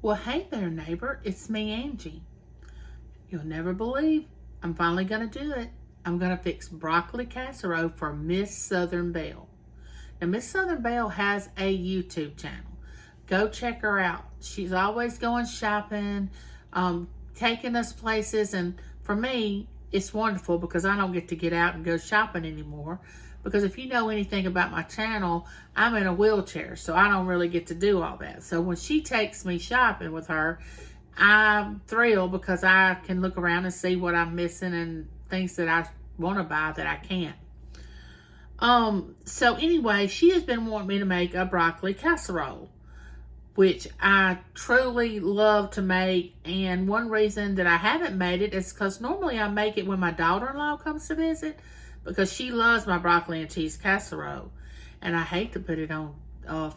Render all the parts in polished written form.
Well, hey there, neighbor. It's me, Angie. You'll never believe I'm finally going to do it. I'm going to fix broccoli casserole for Miss Southern Belle. Now, Miss Southern Belle has a YouTube channel. Go check her out. She's always going shopping, taking us places. And for me, it's wonderful because I don't get to get out and go shopping anymore. Because if you know anything about my channel, I'm in a wheelchair, so I don't really get to do all that. So when she takes me shopping with her, I'm thrilled because I can look around and see what I'm missing and things that I want to buy that I can't. So anyway, she has been wanting me to make a broccoli casserole, which I truly love to make. And one reason that I haven't made it is because normally I make it when my daughter-in-law comes to visit, because she loves my broccoli and cheese casserole. And I hate to put it on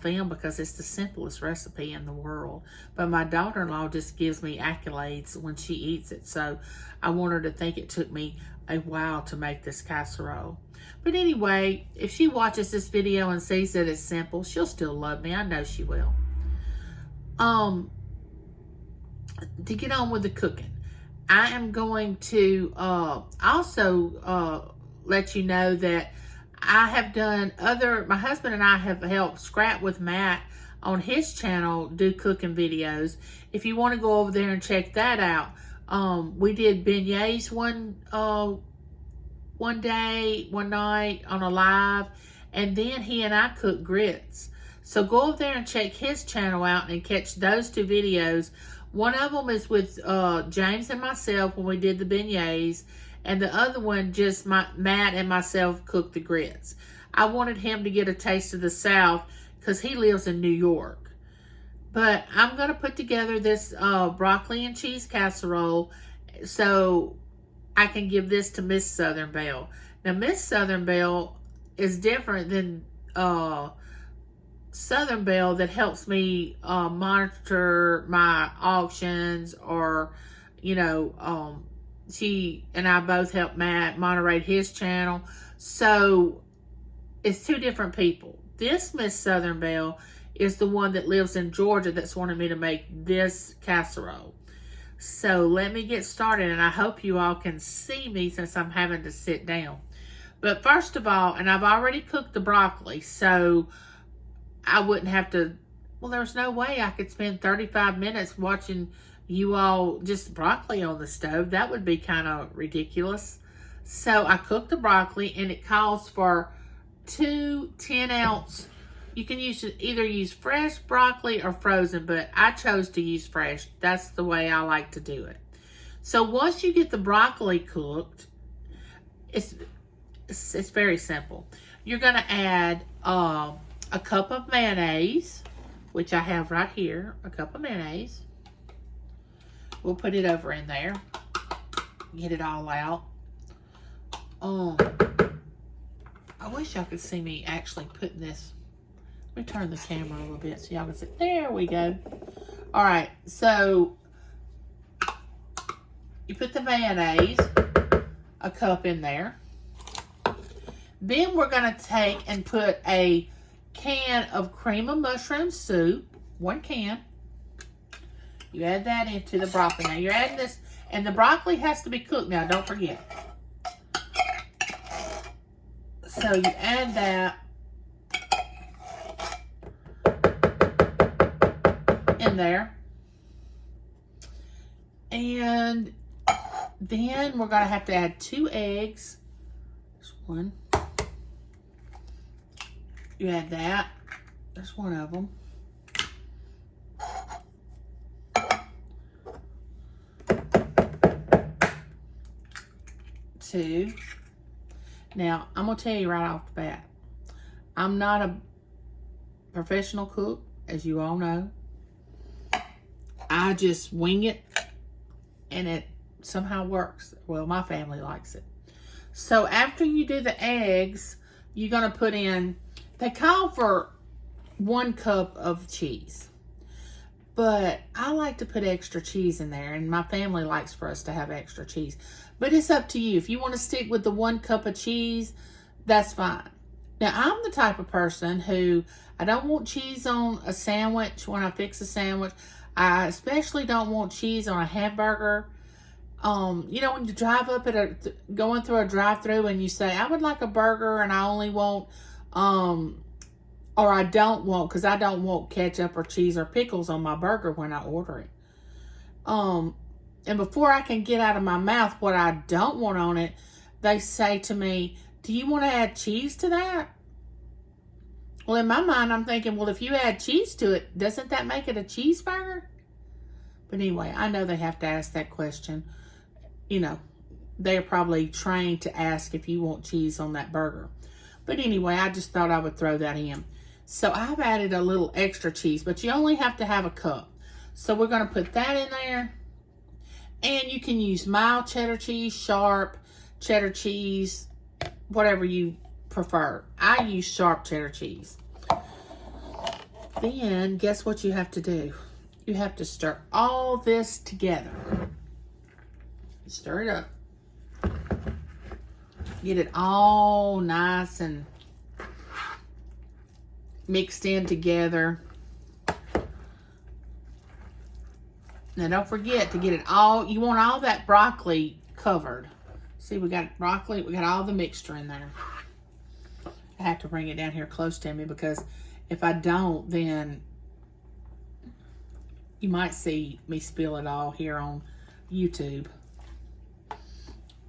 film because it's the simplest recipe in the world. But my daughter-in-law just gives me accolades when she eats it. So I want her to think it took me a while to make this casserole. But anyway, if she watches this video and sees that it's simple, she'll still love me. I know she will. To get on with the cooking, I am going to also let you know that I have done my husband and I have helped Scrap with Matt on his channel do cooking videos. If you want to go over there and check that out, we did beignets one night on a live, and then he and I cooked grits. So go over there and check his channel out and catch those two videos. One of them is with James and myself when we did the beignets, and the other one, just Matt and myself cooked the grits. I wanted him to get a taste of the South because he lives in New York. But I'm going to put together this broccoli and cheese casserole so I can give this to Miss Southern Belle. Now, Miss Southern Belle is different than Southern Belle that helps me monitor my auctions, or, you know, she and I both help Matt moderate his channel. So it's two different people. This Miss Southern Belle is the one that lives in Georgia that's wanted me to make this casserole. So let me get started, and I hope you all can see me since I'm having to sit down. But first of all, and I've already cooked the broccoli, so I wouldn't have to, well, there's no way I could spend 35 minutes watching you all just broccoli on the stove. That would be kind of ridiculous. So I cooked the broccoli, and it calls for 2 10-ounce. You can either use fresh broccoli or frozen, but I chose to use fresh. That's the way I like to do it. So once you get the broccoli cooked, it's very simple. You're going to add a cup of mayonnaise, which I have right here, a cup of mayonnaise. We'll put it over in there. Get it all out. I wish y'all could see me actually putting this. Let me turn the camera a little bit so y'all can see. There we go. All right, so you put the mayonnaise, a cup in there. Then we're going to take and put a can of cream of mushroom soup, 1 can. You add that into the broccoli. Now you're adding this, and the broccoli has to be cooked now, don't forget. So you add that in there. And then we're going to have to add 2 eggs. There's 1. You add that. There's 1 of them. 2. Now, I'm going to tell you right off the bat, I'm not a professional cook, as you all know. I just wing it, and it somehow works. Well, my family likes it. So after you do the eggs, you're going to put in, they call for 1 cup of cheese. But I like to put extra cheese in there, and my family likes for us to have extra cheese. But it's up to you. If you want to stick with the 1 cup of cheese, that's fine. Now, I'm the type of person who I don't want cheese on a sandwich when I fix a sandwich. I especially don't want cheese on a hamburger. You know, when you drive up going through a drive-through and you say, I would like a burger and I only want, or I don't want, because I don't want ketchup or cheese or pickles on my burger when I order it. And before I can get out of my mouth what I don't want on it, they say to me, do you want to add cheese to that? Well, in my mind, I'm thinking, well, if you add cheese to it, doesn't that make it a cheeseburger? But anyway, I know they have to ask that question. You know, they're probably trained to ask if you want cheese on that burger. But anyway, I just thought I would throw that in. So I've added a little extra cheese, but you only have to have a cup. So we're going to put that in there. And you can use mild cheddar cheese, sharp cheddar cheese, whatever you prefer. I use sharp cheddar cheese. Then, guess what you have to do? You have to stir all this together. Stir it up. Get it all nice and mixed in together. Now, don't forget to get it all, you want all that broccoli covered. See, we got broccoli, we got all the mixture in there. I have to bring it down here close to me because if I don't, then you might see me spill it all here on YouTube.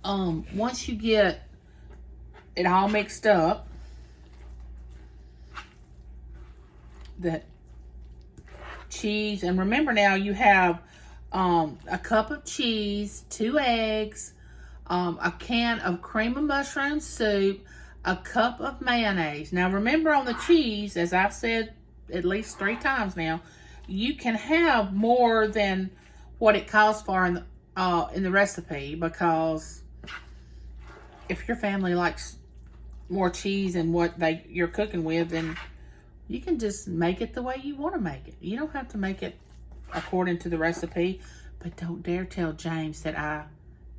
Once you get it all mixed up, the cheese, and remember now you have a cup of cheese, 2 eggs, a can of cream of mushroom soup, a cup of mayonnaise. Now remember on the cheese, as I've said at least 3 times now, you can have more than what it calls for in the recipe, because if your family likes more cheese than what you're cooking with, then you can just make it the way you want to make it. You don't have to make it according to the recipe, but don't dare tell James that I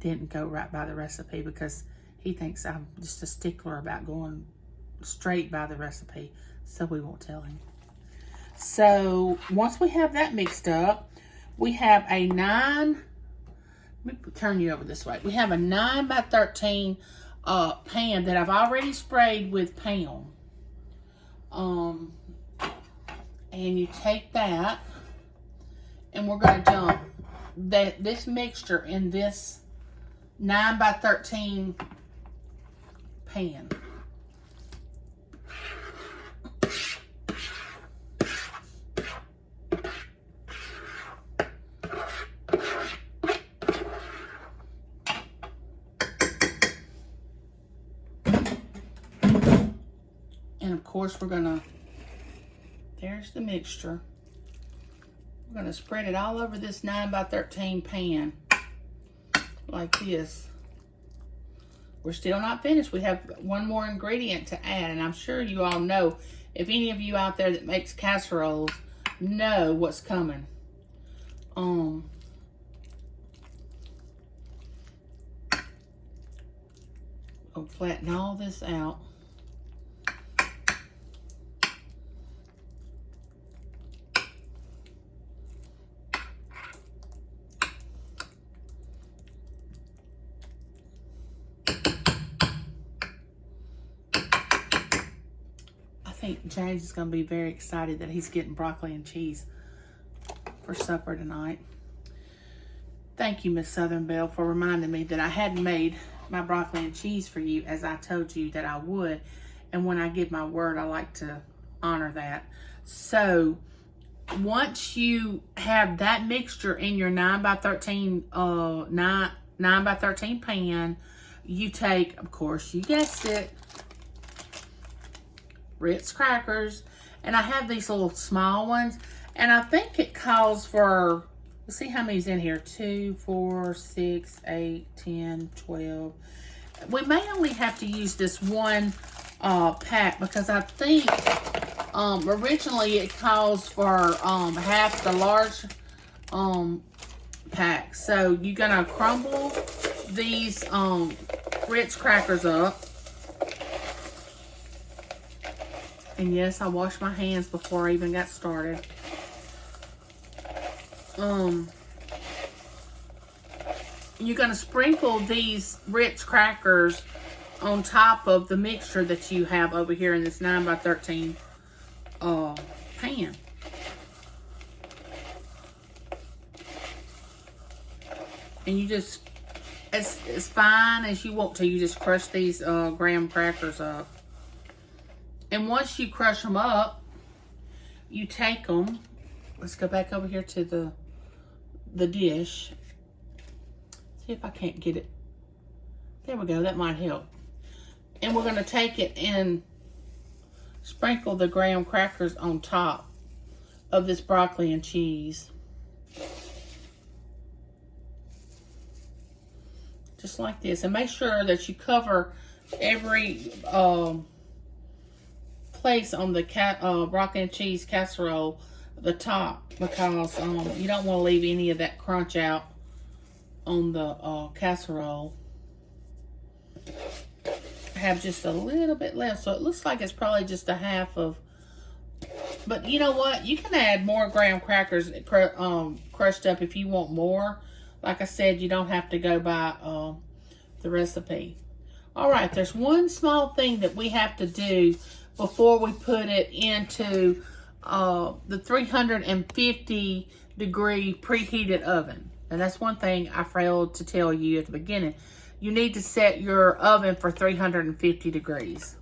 didn't go right by the recipe, because he thinks I'm just a stickler about going straight by the recipe, so we won't tell him. So once we have that mixed up, we have a 9, let me turn you over this way. We have a 9 by 13 pan that I've already sprayed with Pound. And you take that, and we're going to dump this mixture in this 9 by 13 pan. And of course we're going to, there's the mixture. We're going to spread it all over this 9 by 13 pan like this. We're still not finished. We have one more ingredient to add, and I'm sure you all know, if any of you out there that makes casseroles know what's coming. I'll flatten all this out. I think James is going to be very excited that he's getting broccoli and cheese for supper tonight. Thank you, Miss Southern Belle, for reminding me that I hadn't made my broccoli and cheese for you, as I told you that I would. And when I give my word, I like to honor that. So once you have that mixture in your 9 by 13 pan, you take, of course, you guessed it, Ritz crackers, and I have these little small ones, and I think it calls for, let's see how many's in here, 2, 4, 6, 8, 10, 12. We may only have to use this one pack, because I think originally it calls for half the large pack. So you're gonna crumble these Ritz crackers up. And yes, I washed my hands before I even got started. You're going to sprinkle these Ritz crackers on top of the mixture that you have over here in this 9x13 pan. And you just, as fine as you want to, you just crush these graham crackers up. And once you crush them up, you take them. Let's go back over here to the dish. See if I can't get it. There we go, that might help. And we're gonna take it and sprinkle the graham crackers on top of this broccoli and cheese. Just like this. And make sure that you cover every place on the broccoli and cheese casserole, the top, because you don't want to leave any of that crunch out on the casserole. I have just a little bit left, so it looks like it's probably just a half of, but you know what, you can add more graham crackers crushed up if you want more. Like I said, you don't have to go by the recipe. All right, there's one small thing that we have to do before we put it into the 350 degree preheated oven. And that's one thing I failed to tell you at the beginning. You need to set your oven for 350 degrees.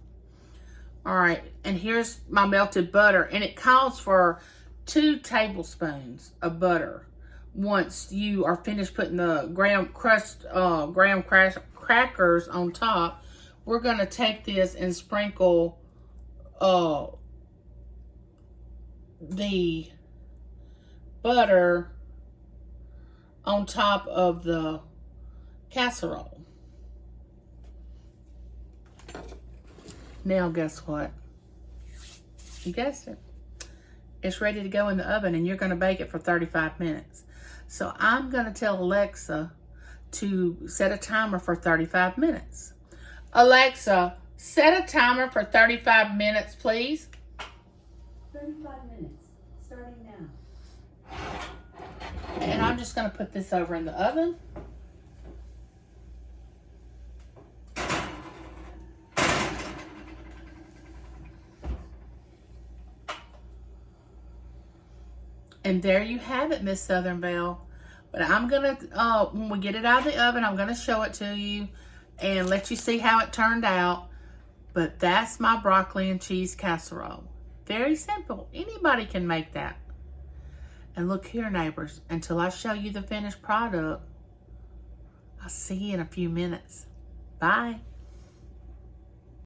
All right, and here's my melted butter, and it calls for 2 tablespoons of butter. Once you are finished putting the crushed graham crackers on top, we're gonna take this and sprinkle the butter on top of the casserole. Now guess what? You guessed it. It's ready to go in the oven, and you're going to bake it for 35 minutes. So I'm going to tell Alexa to set a timer for 35 minutes. Alexa, set a timer for 35 minutes, please. 35 minutes, starting now. And I'm just going to put this over in the oven. And there you have it, Miss Southern Belle. But I'm going to, when we get it out of the oven, I'm going to show it to you and let you see how it turned out. But that's my broccoli and cheese casserole. Very simple. Anybody can make that. And look here, neighbors, until I show you the finished product, I'll see you in a few minutes. Bye.